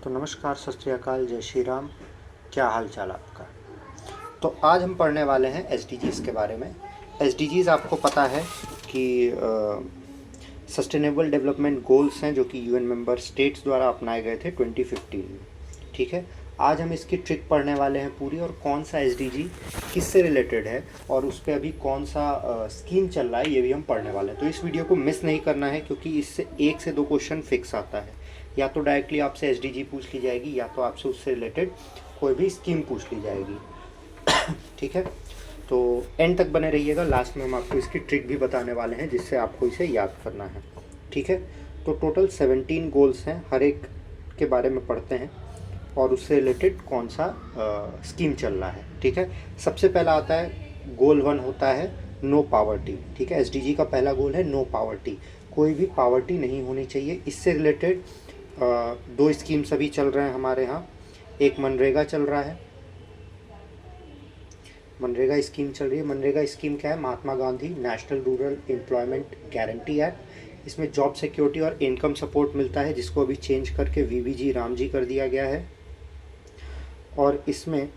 तो नमस्कार, सत श्री अकाल, जय श्री राम। क्या हाल चाल आपका। तो आज हम पढ़ने वाले हैं एसडीजीज़ के बारे में। एसडीजीज़ आपको पता है कि सस्टेनेबल डेवलपमेंट गोल्स हैं जो कि यूएन मेंबर स्टेट्स द्वारा अपनाए गए थे 2015 में। ठीक है, आज हम इसकी ट्रिक पढ़ने वाले हैं पूरी, और कौन सा एसडीजी किससे रिलेटेड है और उस पर अभी कौन सा स्कीम चल रहा है ये भी हम पढ़ने वाले हैं। तो इस वीडियो को मिस नहीं करना है, क्योंकि इससे 1 से 2 क्वेश्चन फिक्स आता है। या तो डायरेक्टली आपसे एसडीजी पूछ ली जाएगी, या तो आपसे उससे रिलेटेड कोई भी स्कीम पूछ ली जाएगी। ठीक है, तो एंड तक बने रहिएगा। लास्ट में हम आपको इसकी ट्रिक भी बताने वाले हैं जिससे आपको इसे याद करना है। ठीक है, तो टोटल 17 गोल्स हैं, हर एक के बारे में पढ़ते हैं और उससे रिलेटेड कौन सा स्कीम चल रहा है। ठीक है, सबसे पहला आता है गोल 1 होता है नो पावर्टी। ठीक है, एसडीजी का पहला गोल है नो पावर्टी, कोई भी पावर्टी नहीं होनी चाहिए। इससे रिलेटेड 2 स्कीम्स अभी चल रहे हैं हमारे यहाँ। एक मनरेगा चल रहा है, मनरेगा स्कीम चल रही है। मनरेगा स्कीम क्या है? Mahatma Gandhi national rural employment guarantee act. इसमें जॉब सिक्योरिटी और इनकम सपोर्ट मिलता है, जिसको अभी चेंज करके वीबीजी रामजी कर दिया गया है। और इसमें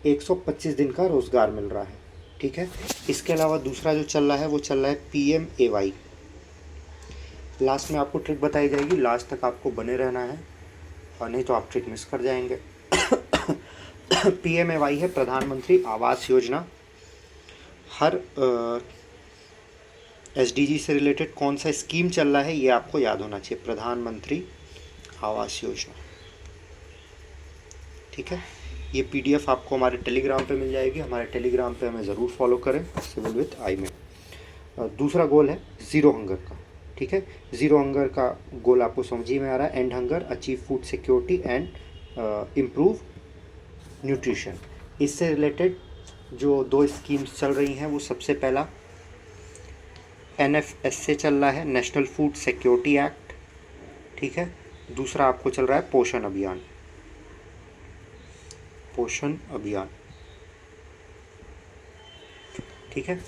125 दिन का रोज़गार मिल रहा है। ठीक है, इसके अलावा दूसरा जो चल रहा है वो चल रहा है PMAY। लास्ट में आपको ट्रिक बताई जाएगी, लास्ट तक आपको बने रहना है और नहीं तो आप ट्रिक मिस कर जाएंगे। PMAY है प्रधानमंत्री आवास योजना। हर एसडीजी से रिलेटेड कौन सा स्कीम चल रहा है ये आपको याद होना चाहिए, प्रधानमंत्री आवास योजना। ठीक है, ये PDF आपको हमारे टेलीग्राम पे मिल जाएगी। हमारे टेलीग्राम पे हमें ज़रूर फॉलो करें, सिविल विद आई में। दूसरा गोल है ज़ीरो हंगर का। ठीक है, ज़ीरो हंगर का गोल आपको समझ ही में आ रहा है। And hunger, achieve food security and improve nutrition. इससे रिलेटेड जो 2 स्कीम्स चल रही हैं वो सबसे पहला NFS से चल रहा है, नेशनल फूड सिक्योरिटी एक्ट। ठीक है, दूसरा आपको चल रहा है पोषण अभियान। पोषण अभियान, ठीक है।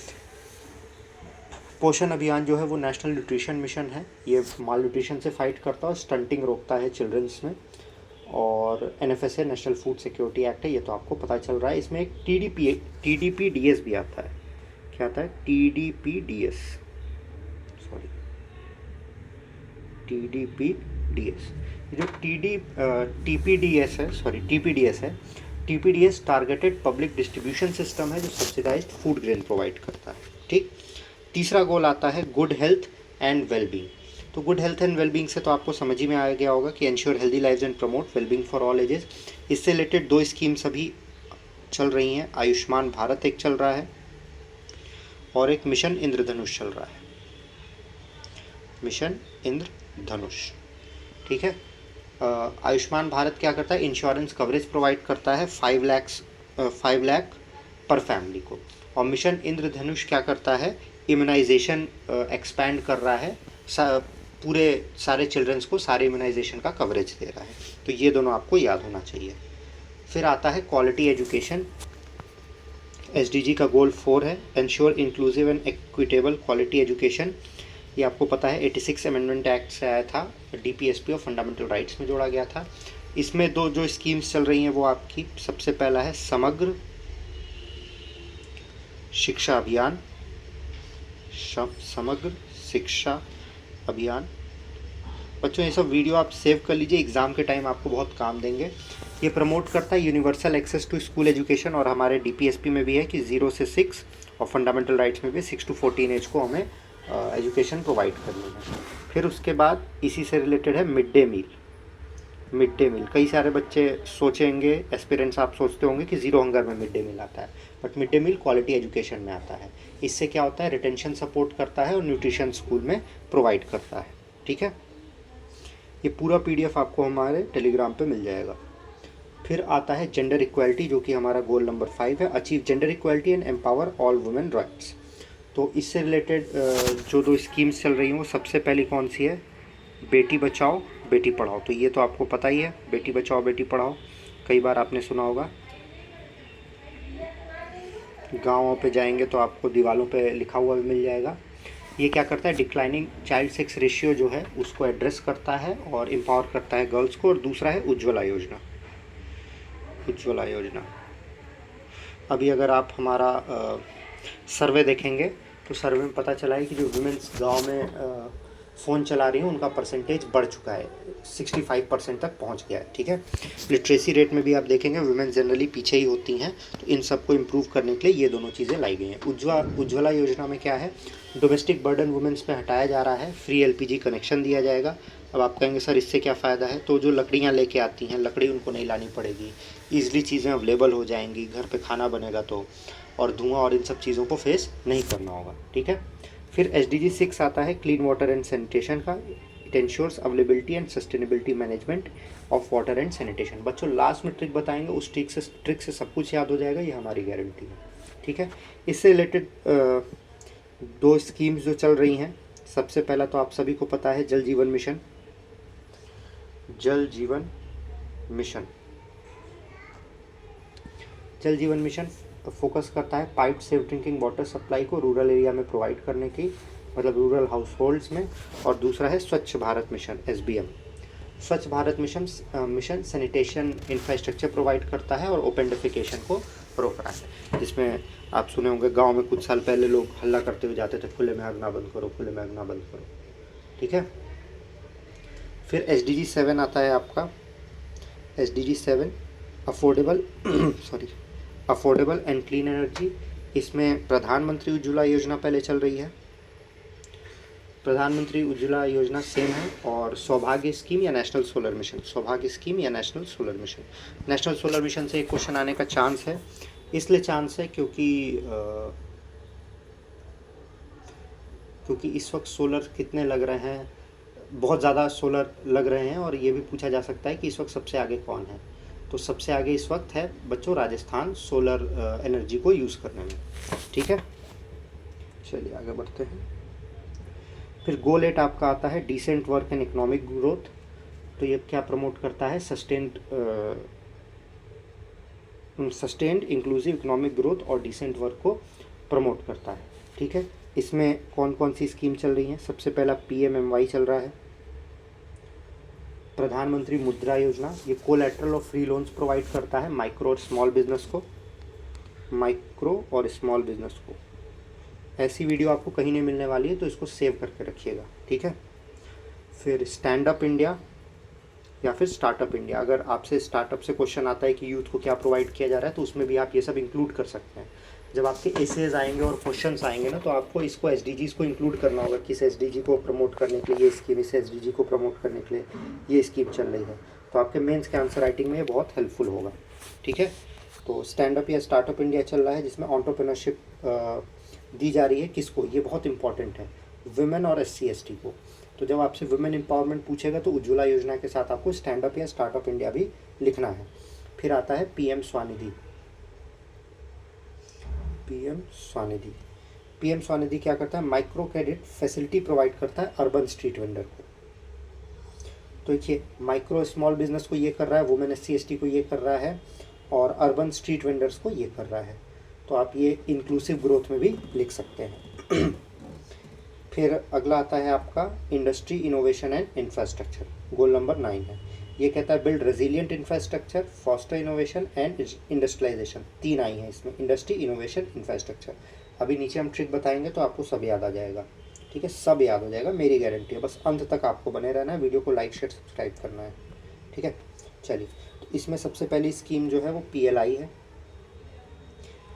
पोषण अभियान जो है वो नेशनल न्यूट्रिशन मिशन है। ये माल न्यूट्रिशन से फाइट करता है और स्टंटिंग रोकता है चिल्ड्रंस में। और NFS है, नेशनल फूड सिक्योरिटी एक्ट है, ये तो आपको पता चल रहा है। इसमें एक TDPDS भी आता है। क्या आता है? TDPDS, sorry TDPDS। जो TPDS है, सॉरी TPDS है। TPDS targeted public distribution system है जो सब्सिडाइज्ड फूड ग्रेन प्रोवाइड करता है। ठीक, तीसरा गोल आता है गुड हेल्थ एंड वेलबींग। तो गुड हेल्थ एंड वेलबींग से तो आपको समझ ही में आ गया होगा कि ensure healthy lives and promote wellbeing for all ages. इससे रिलेटेड 2 स्कीम्स अभी चल रही हैं। आयुष्मान भारत एक चल रहा है और एक मिशन इंद्रधनुष चल रहा है, मिशन इंद्रधनुष। ठीक है, आयुष्मान भारत क्या करता है? इंश्योरेंस कवरेज प्रोवाइड करता है 5 लाख पर फैमिली को। और मिशन इंद्रधनुष क्या करता है? इम्यूनाइजेशन एक्सपैंड कर रहा है, पूरे सारे चिल्ड्रंस को सारे इम्यूनाइजेशन का कवरेज दे रहा है। तो ये दोनों आपको याद होना चाहिए। फिर आता है क्वालिटी एजुकेशन। एसडीजी का गोल 4 है, ensure inclusive and equitable quality education. ये आपको पता है 86 अमेंडमेंट एक्ट से आया था, DPSP और फंडामेंटल राइट्स में जोड़ा गया था। इसमें 2 जो स्कीम्स चल रही हैं वो आपकी, सबसे पहला है समग्र शिक्षा अभियान, समग्र शिक्षा अभियान। बच्चों ये सब वीडियो आप सेव कर लीजिए, एग्ज़ाम के टाइम आपको बहुत काम देंगे। ये प्रमोट करता है universal access to school education, और हमारे DPSP में भी है कि 0 से 6 और फंडामेंटल राइट्स में भी 6 to 14 एज को हमें एजुकेशन प्रोवाइड करनी है। फिर उसके बाद इसी से रिलेटेड है mid day meal. Mid day meal, कई सारे बच्चे सोचेंगे, एस्पिरेंट्स आप सोचते होंगे कि ज़ीरो हंगर में मिड डे मील आता है, but mid day meal quality education में आता है। इससे क्या होता है? रिटेंशन सपोर्ट करता है और न्यूट्रिशन स्कूल में प्रोवाइड करता है। ठीक है, ये पूरा PDF आपको हमारे टेलीग्राम पे मिल जाएगा। फिर आता है जेंडर इक्वालिटी, जो कि हमारा गोल नंबर 5 है, achieve gender equality and empower all women rights. तो इससे रिलेटेड जो 2 स्कीम्स चल रही हैं वो सबसे पहली कौन सी है? बेटी बचाओ बेटी पढ़ाओ। तो ये तो आपको पता ही है, बेटी बचाओ बेटी पढ़ाओ, कई बार आपने सुना होगा। गाँवों पे जाएंगे तो आपको दीवारों पे लिखा हुआ भी मिल जाएगा। ये क्या करता है, डिक्लाइनिंग चाइल्ड सेक्स रेशियो जो है उसको एड्रेस करता है और एम्पावर करता है गर्ल्स को। और दूसरा है उज्ज्वला योजना। उज्ज्वला योजना, अभी अगर आप हमारा सर्वे देखेंगे तो सर्वे में पता चला है कि जो वुमेन्स गांव में फ़ोन चला रही हैं उनका परसेंटेज बढ़ चुका है, 65% तक पहुंच गया है। ठीक है, लिटरेसी रेट में भी आप देखेंगे वुमेन जनरली पीछे ही होती हैं, तो इन सबको इम्प्रूव करने के लिए ये दोनों चीज़ें लाई गई हैं। उज्ज्वला योजना में क्या है, डोमेस्टिक बर्डन वुमेन्स पे हटाया जा रहा है, फ्री एलपीजी कनेक्शन दिया जाएगा। अब आप कहेंगे सर इससे क्या फ़ायदा है, तो जो लकड़ियाँ लेके आती हैं, लकड़ी उनको नहीं लानी पड़ेगी, ईजिली चीज़ें अवेलेबल हो जाएंगी, घर पे खाना बनेगा तो, और धुआं और इन सब चीज़ों को फेस नहीं करना होगा। ठीक है, फिर SDG 6 आता है क्लीन वाटर एंड सैनिटेशन का। It ensures availability and sustainability management of water and sanitation. बच्चों लास्ट में ट्रिक बताएंगे, उस ट्रिक से सब कुछ याद हो जाएगा, ये हमारी गारंटी है। ठीक है, इससे रिलेटेड दो स्कीम्स जो चल रही हैं, सबसे पहला तो आप सभी को पता है जल जीवन मिशन। जल जीवन मिशन, जल जीवन मिशन फोकस करता है pipe safe drinking water supply को रूरल एरिया में प्रोवाइड करने की, मतलब रूरल हाउस होल्ड्स में। और दूसरा है स्वच्छ भारत मिशन, SBM। स्वच्छ Bharat mission sanitation infrastructure provide करता है और ओपन डेफिकेशन को रोक रहा है, जिसमें आप सुने होंगे गांव में कुछ साल पहले लोग हल्ला करते हुए जाते थे, खुले में आग ना बंद करो, खुले में आग ना बंद करो। ठीक है, फिर SDG 7 आता है आपका, SDG 7 affordable affordable and clean energy. इसमें प्रधानमंत्री उज्ज्वला योजना पहले चल रही है, प्रधानमंत्री उज्ज्वला योजना सेम है, और सौभाग्य स्कीम या नेशनल सोलर मिशन, सौभाग्य स्कीम या national solar mission. National solar mission से एक क्वेश्चन आने का चांस है, इसलिए चांस है क्योंकि इस वक्त सोलर कितने लग रहे हैं, बहुत ज़्यादा सोलर लग रहे हैं, और ये भी पूछा जा सकता है कि इस वक्त सबसे आगे कौन है। तो सबसे आगे इस वक्त है बच्चों राजस्थान सोलर एनर्जी को यूज़ करने में। ठीक है, चलिए आगे बढ़ते हैं। फिर गोल 8 आपका आता है decent work and economic growth. तो ये क्या प्रमोट करता है, सस्टेन्ड इंक्लूसिव इकोनॉमिक ग्रोथ और डिसेंट वर्क को प्रमोट करता है। ठीक है, इसमें कौन कौन सी स्कीम चल रही हैं, सबसे पहला PMMY चल रहा है, प्रधानमंत्री मुद्रा योजना। ये कोलैटरल और फ्री लोन्स प्रोवाइड करता है माइक्रो और स्मॉल बिजनेस को, ऐसी वीडियो आपको कहीं नहीं मिलने वाली है, तो इसको सेव करके रखिएगा। ठीक है, फिर स्टैंड अप इंडिया या फिर स्टार्टअप इंडिया। अगर आपसे स्टार्टअप से क्वेश्चन आता है कि यूथ को क्या प्रोवाइड किया जा रहा है, तो उसमें भी आप ये सब इंक्लूड कर सकते हैं। जब आपके एसेज आएंगे और क्वेश्चंस आएंगे ना, तो आपको इसको SDGs को इंक्लूड करना होगा कि इस SDG को प्रमोट करने के लिए ये स्कीम, इस SDG को प्रमोट करने के लिए ये स्कीम चल रही है। तो आपके मेंस के आंसर राइटिंग में ये बहुत हेल्पफुल होगा। ठीक है, तो स्टैंड अप या स्टार्टअप इंडिया चल रहा है, जिसमें एंटरप्रेन्योरशिप दी जा रही है। किसको, ये बहुत इंपॉर्टेंट है, वुमेन और SC ST को। तो जब आपसे वुमेन एम्पावरमेंट पूछेगा तो उज्ज्वला योजना के साथ आपको स्टैंड अप या स्टार्टअप इंडिया भी लिखना है। फिर आता है PM स्वानिधि। PM स्वानिधि क्या करता है, माइक्रो क्रेडिट फैसिलिटी प्रोवाइड करता है अर्बन स्ट्रीट वेंडर को। तो देखिए, माइक्रो स्मॉल बिजनेस को ये कर रहा है, वुमेन SC ST को ये कर रहा है, और अर्बन स्ट्रीट वेंडर्स को ये कर रहा है। तो आप ये इंक्लूसिव ग्रोथ में भी लिख सकते हैं। फिर अगला आता है आपका industry innovation and infrastructure, goal number 9 है। ये कहता है build resilient infrastructure, foster innovation and industrialisation. 3 I हैं इसमें, इंडस्ट्री इनोवेशन इंफ्रास्ट्रक्चर। अभी नीचे हम ट्रिक बताएंगे तो आपको सब याद आ जाएगा। ठीक है, सब याद हो जाएगा, मेरी गारंटी है। बस अंत तक आपको बने रहना है, वीडियो को लाइक शेयर सब्सक्राइब करना है। ठीक है, चलिए, तो इसमें सबसे पहली स्कीम जो है वो PLI है।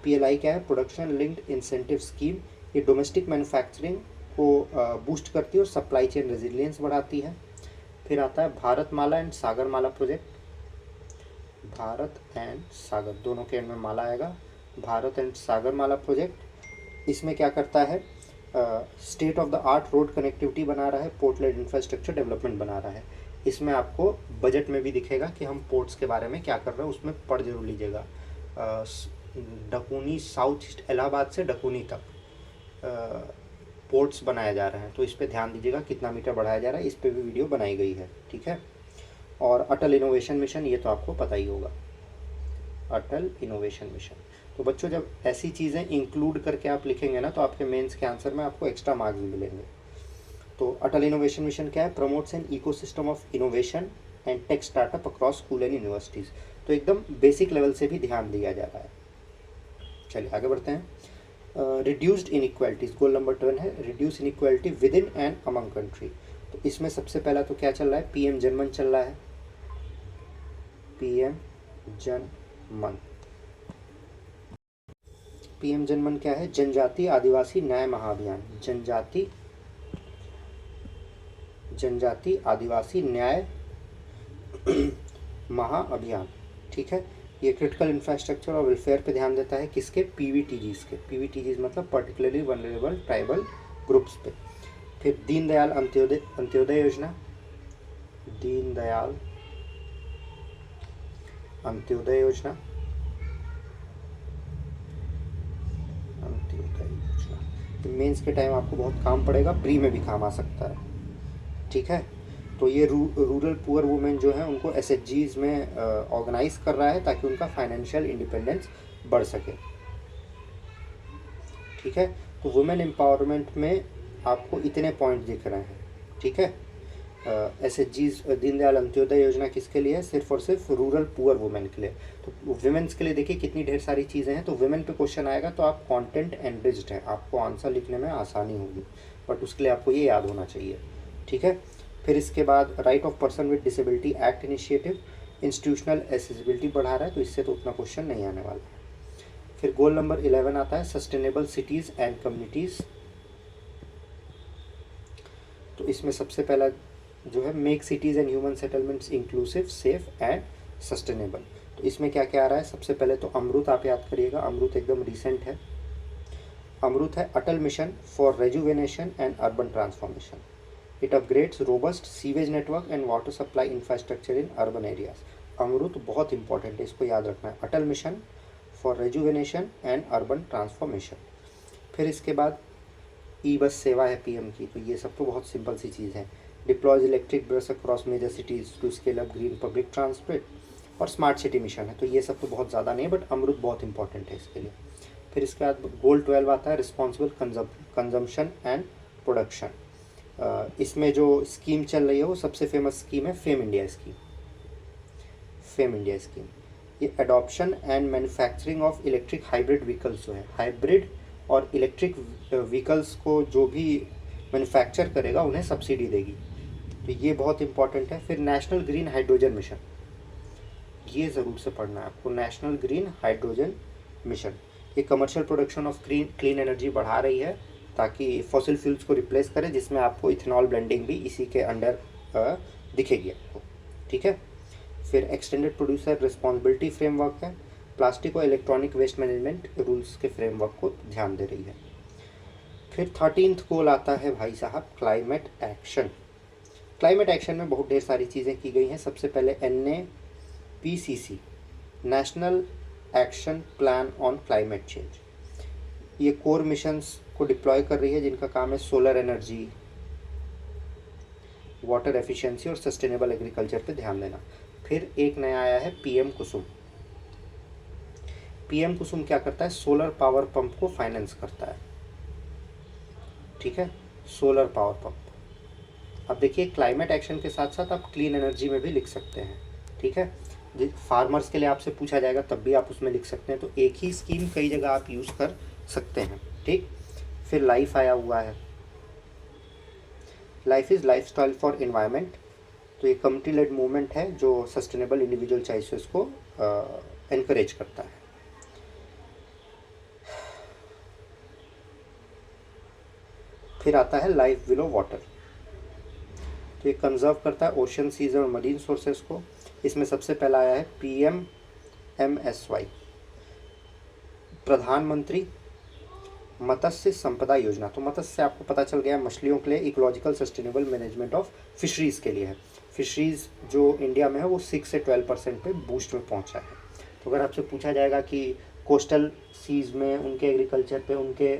PLI क्या है, प्रोडक्शन लिंक्ड इंसेंटिव स्कीम। ये डोमेस्टिक मैन्युफैक्चरिंग को बूस्ट करती है और सप्लाई चेन रेजिलियंस बढ़ाती है। फिर आता है Bharatmala and Sagarmala project. Bharat and Sagar दोनों के एंड में माला आएगा, भारत एंड सागरमाला प्रोजेक्ट। इसमें क्या करता है, state of the art road connectivity बना रहा है, पोर्ट लेड इंफ्रास्ट्रक्चर डेवलपमेंट बना रहा है। इसमें आपको बजट में भी दिखेगा कि हम पोर्ट्स के बारे में क्या कर रहे हैं, उसमें पढ़ जरूर लीजिएगा। डकूनी साउथ ईस्ट इलाहाबाद से डकूनी तक पोर्ट्स बनाए जा रहे हैं, तो इस पे ध्यान दीजिएगा कितना मीटर बढ़ाया जा रहा है, इस पे भी वीडियो बनाई गई है। ठीक है, और अटल इनोवेशन मिशन, ये तो आपको पता ही होगा, अटल इनोवेशन मिशन। तो बच्चों जब ऐसी चीज़ें इंक्लूड करके आप लिखेंगे ना तो आपके मेंस के आंसर में आपको एक्स्ट्रा मार्क्स भी मिलेंगे। तो अटल इनोवेशन मिशन क्या है? Promotes an ecosystem of innovation and tech startup across school and universities. तो एकदम बेसिक लेवल से भी ध्यान दिया जा रहा है। चलिए आगे बढ़ते हैं। रिड्यूस्ड इनइक्वालिटीज़, गोल नंबर 12 है reduce inequality with in and among country. तो इसमें सबसे पहला तो क्या चल रहा है? पीएम जनमन चल रहा है। पीएम जनमन, पीएम जनमन क्या है? जनजाति आदिवासी न्याय महाअभियान। जनजाति आदिवासी न्याय महाअभियान, ठीक है। ये क्रिटिकल इंफ्रास्ट्रक्चर और वेलफेयर पे ध्यान देता है। किसके? पीवीटीजीज के। पीवीटीजीज मतलब पर्टिकुलरली वनरेबल ट्राइबल ग्रुप्स पे। फिर दीनदयाल अंत्योदय योजना, दीनदयाल अंत्योदय योजना, मेंस के टाइम आपको बहुत काम पड़ेगा, प्री में भी काम आ सकता है, ठीक है। तो ये रूरल पुअर वुमेन जो है उनको एसएचजीज में ऑर्गेनाइज कर रहा है ताकि उनका फाइनेंशियल इंडिपेंडेंस बढ़ सके, ठीक है। तो वुमेन एम्पावरमेंट में आपको इतने पॉइंट दिख रहे हैं, ठीक है। एसएचजीज दीनदयाल अंत्योदय योजना किसके लिए है? सिर्फ और सिर्फ रूरल पुअर वुमेन के लिए। तो वुमेन्स के लिए देखिए कितनी ढेर सारी चीज़ें हैं। तो वुमेन पे क्वेश्चन आएगा तो आप कंटेंट एनरिच्ड हैं, आपको आंसर लिखने में आसानी होगी, बट उसके लिए आपको ये याद होना चाहिए, ठीक है। फिर इसके बाद right of person with disability act initiative institutional accessibility बढ़ा रहा है, तो इससे तो उतना क्वेश्चन नहीं आने वाला है। फिर गोल नंबर 11 आता है सस्टेनेबल सिटीज़ एंड कम्युनिटीज़। तो इसमें सबसे पहला जो है make cities and human settlements inclusive safe and sustainable. तो इसमें क्या क्या आ रहा है? सबसे पहले तो अमृत आप याद करिएगा, अमृत एकदम रिसेंट है। अमृत है Atal mission for rejuvenation and urban transformation. It upgrades robust sewage network and water supply infrastructure in urban areas. AMRUT बहुत इंपॉर्टेंट है, इसको याद रखना है। Atal mission for rejuvenation and urban transformation. फिर इसके बाद ई बस सेवा है पीएम की। तो ये सब तो बहुत सिंपल सी चीज़ है। Deploys electric bus across major cities to scale up green public transport. और स्मार्ट सिटी मिशन है। तो ये सब तो बहुत ज़्यादा नहीं, बट अमृत बहुत इंपॉर्टेंट है इसके लिए। फिर इसके बाद गोल 12 आता है रिस्पॉन्सिबल कंजम्पशन एंड प्रोडक्शन। इसमें जो स्कीम चल रही है वो सबसे फेमस स्कीम है FAME India scheme. FAME India scheme ये adoption and manufacturing of electric hybrid vehicles जो है, हाइब्रिड और इलेक्ट्रिक व्हीकल्स को जो भी मैन्युफैक्चर करेगा उन्हें सब्सिडी देगी। तो ये बहुत इंपॉर्टेंट है। फिर नेशनल ग्रीन हाइड्रोजन मिशन, ये ज़रूर से पढ़ना है आपको। नेशनल ग्रीन हाइड्रोजन मिशन ये commercial production of clean energy बढ़ा रही है ताकि फॉसिल फ्यूल्स को रिप्लेस करे, जिसमें आपको इथेनॉल ब्लेंडिंग भी इसी के अंडर दिखेगी आपको, ठीक है। फिर एक्सटेंडेड प्रोड्यूसर रिस्पॉन्सिबिलिटी फ्रेमवर्क है, प्लास्टिक और इलेक्ट्रॉनिक वेस्ट मैनेजमेंट रूल्स के फ्रेमवर्क को ध्यान दे रही है। फिर 13th गोल आता है भाई साहब क्लाइमेट एक्शन। क्लाइमेट एक्शन में बहुत ढेर सारी चीज़ें की गई हैं। सबसे पहले NAPCC national action plan on climate change, ये कोर मिशंस को डिप्लॉय कर रही है जिनका काम है सोलर एनर्जी, वाटर एफिशिएंसी और सस्टेनेबल एग्रीकल्चर पे ध्यान देना। फिर एक नया आया है PM कुसुम। PM कुसुम क्या करता है? सोलर पावर पंप को फाइनेंस करता है, ठीक है, सोलर पावर पंप। अब देखिए क्लाइमेट एक्शन के साथ साथ आप क्लीन एनर्जी में भी लिख सकते हैं, ठीक है। फार्मर्स के लिए आपसे पूछा जाएगा तब भी आप उसमें लिख सकते हैं। तो एक ही स्कीम कई जगह आप यूज़ कर सकते हैं, ठीक। फिर लाइफ आया हुआ है, life is lifestyle for environment. तो ये कम्युनिटी लेड मूवमेंट है जो सस्टेनेबल इंडिविजुअल चॉइसेस को एनकरेज करता है। फिर आता है लाइफ बिलो वाटर, तो ये कंजर्व करता है ओशन सीज और मरीन सोर्सेस को। इसमें सबसे पहला आया है PMMSY प्रधानमंत्री मत्स्य संपदा योजना। तो मत्स्य से आपको पता चल गया मछलियों के लिए ecological sustainable management of fisheries के लिए है। फिशरीज़ जो इंडिया में है वो 6 से 12% पे बूस्ट में पहुंचा है। तो अगर आपसे पूछा जाएगा कि कोस्टल सीज में उनके एग्रीकल्चर पे, उनके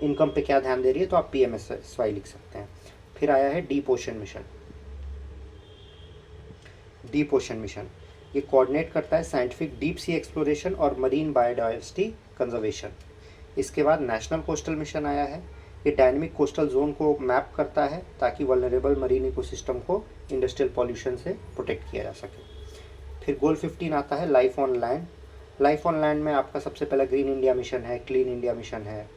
इनकम पे क्या ध्यान दे रही है, तो आप PMSY लिख सकते हैं। फिर आया है deep ocean mission. Deep ocean mission ये कोऑर्डिनेट करता है साइंटिफिक डीप सी एक्सप्लोरेशन और मरीन बायोडाइवर्सिटी कंजर्वेशन। इसके बाद नेशनल कोस्टल मिशन आया है। ये डायनेमिक कोस्टल जोन को मैप करता है ताकि वल्नरेबल मरीन इकोसिस्टम को इंडस्ट्रियल पॉल्यूशन से प्रोटेक्ट किया जा सके। फिर गोल 15 आता है life on land. Life on land में आपका सबसे पहला ग्रीन इंडिया मिशन है, क्लीन इंडिया मिशन है,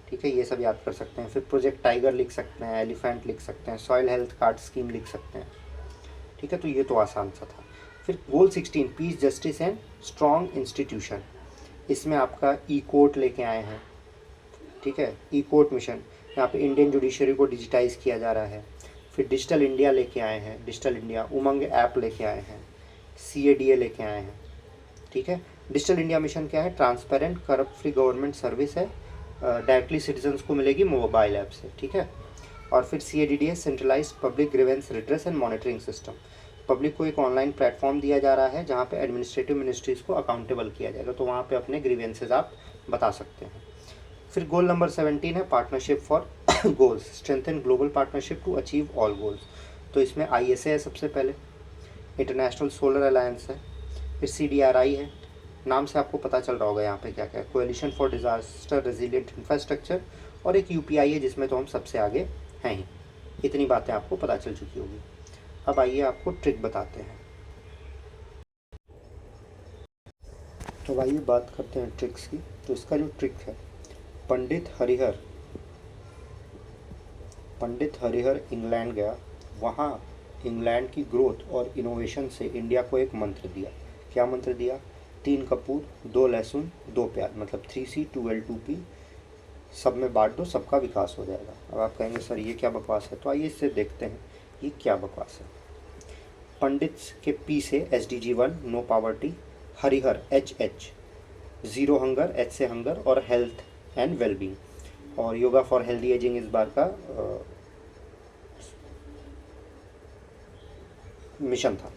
ठीक है, ये सब याद कर सकते हैं। फिर प्रोजेक्ट टाइगर लिख सकते हैं, एलिफेंट लिख सकते हैं, सॉइल हेल्थ कार्ड स्कीम लिख सकते हैं, ठीक है, तो ये तो आसान सा था। फिर गोल 16 piece justice and strong institution. इसमें आपका ई कोर्ट लेके आए हैं, ठीक है, ई कोर्ट मिशन, यहाँ पे इंडियन जुडिशरी को डिजिटाइज किया जा रहा है। फिर डिजिटल इंडिया लेके आए हैं, डिजिटल इंडिया उमंग ऐप लेके आए हैं, CADA लेके आए हैं, ठीक है। डिजिटल इंडिया मिशन क्या है? Transparent corrupt free government service है, डायरेक्टली सिटीजन्स को मिलेगी मोबाइल ऐप से, ठीक है। और फिर CADDS centralise public grievance redress and monitoring system. Public को एक ऑनलाइन प्लेटफॉर्म दिया जा रहा है जहाँ पे एडमिनिस्ट्रेटिव मिनिस्ट्रीज़ को अकाउंटेबल किया जाएगा, तो वहाँ पे अपने ग्रीवेंसेज आप बता सकते हैं। फिर गोल नंबर 17 है partnership for goals, strengthen global partnership to achieve all goals. तो इसमें ISA है सबसे पहले, इंटरनेशनल सोलर अलायंस है, फिर CDRI है, नाम से आपको पता चल रहा होगा यहाँ पे क्या क्या है, coalition for disaster resilient infrastructure, और एक UPI है जिसमें तो हम सबसे आगे हैं ही। इतनी बातें आपको पता चल चुकी होगी। अब आइए आपको ट्रिक बताते हैं। तो आइए बात करते हैं ट्रिक्स की। तो इसका जो ट्रिक है, पंडित हरिहर इंग्लैंड गया, वहाँ इंग्लैंड की ग्रोथ और इनोवेशन से इंडिया को एक मंत्र दिया। क्या मंत्र दिया? 3 कपूर, 2 लहसुन, 2 प्याज, मतलब 3C 2L2P, सब में बांट दो, सबका विकास हो जाएगा। अब आप कहेंगे सर ये क्या बकवास है, तो आइए इससे देखते हैं ये क्या बकवास है। पंडित के P से SDG 1 no poverty, Harihar HH, zero hunger H से हंगर, और हेल्थ एंड वेलबींग, और योगा फॉर हेल्दी एजिंग इस बार का मिशन था।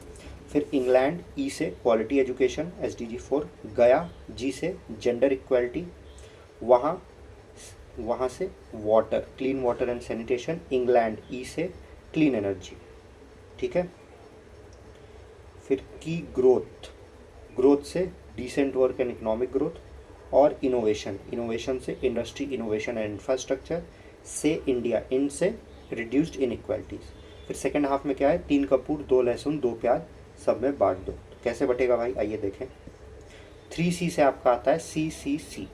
फिर इंग्लैंड E से क्वालिटी एजुकेशन SDG 4, गया G से जेंडर इक्वालिटी, वहाँ से water, clean water and sanitation, England E से क्लीन एनर्जी, ठीक है। फिर की ग्रोथ से decent work and economic growth, और इनोवेशन से इंडस्ट्री इनोवेशन एंड इंफ्रास्ट्रक्चर, से इंडिया, इन से रिड्यूस्ड इनइक्वालिटीज़। फिर सेकेंड हाफ में क्या है? 3 कपूर, 2 लहसुन, 2 प्याज, सब में बांट दो। तो कैसे बटेगा भाई, आइए देखें। 3C से आपका आता है CCC,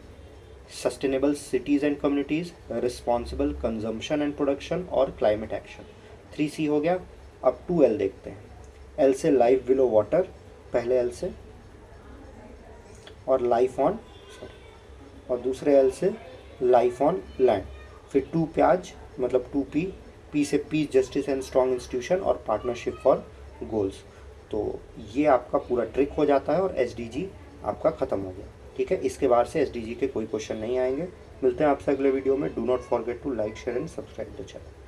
sustainable cities and communities, responsible consumption and production, और क्लाइमेट एक्शन। 3C हो गया। अब 2L देखते हैं। L से लाइफ बिलो वाटर, पहले L से, और लाइफ ऑन, और दूसरे L से लाइफ ऑन लैंड। फिर 2 प्याज मतलब 2P, P से piece justice and strong institution, और पार्टनरशिप फॉर गोल्स। तो ये आपका पूरा ट्रिक हो जाता है और SDG आपका ख़त्म हो गया, ठीक है। इसके बाद से SDG के कोई क्वेश्चन नहीं आएंगे। मिलते हैं आपसे अगले वीडियो में। Do not forget to like, share and subscribe the channel.